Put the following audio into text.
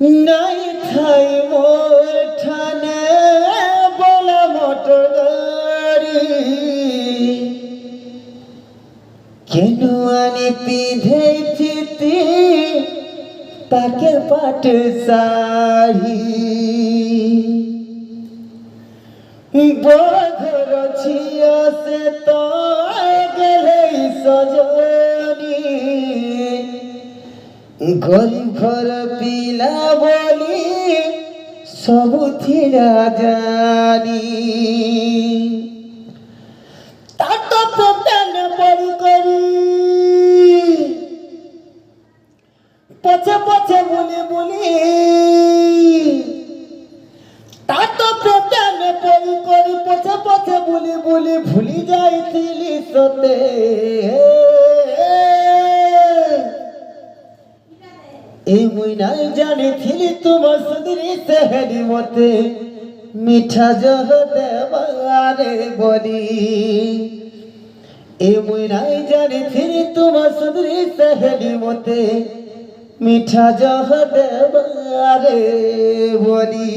নাই থাই মোর ঠানে বলা মোটর গাড়ি কেন আনি পিধে থিতি তাকে পাট শাড়ি বধর ছিয়া সে তো গেলে সজনী গরিব ঘর পিলা বলি ସବୁଥିରା জানি তাত প্রেম পরি করি পছে পছে বলি বলি তাত প্রেম পরি করি পছে পছে বলি বলি ভুলি যাইছিলি সতে এই মুই নাই জানিছিলি তোমার সুন্দরী সেহেলি মতে মিঠা জহ দেবারে বলি এই মুই নাই জানিছিলি তোমার সুন্দরী সেহেলি মতে মিঠা জহ দেবারে বলি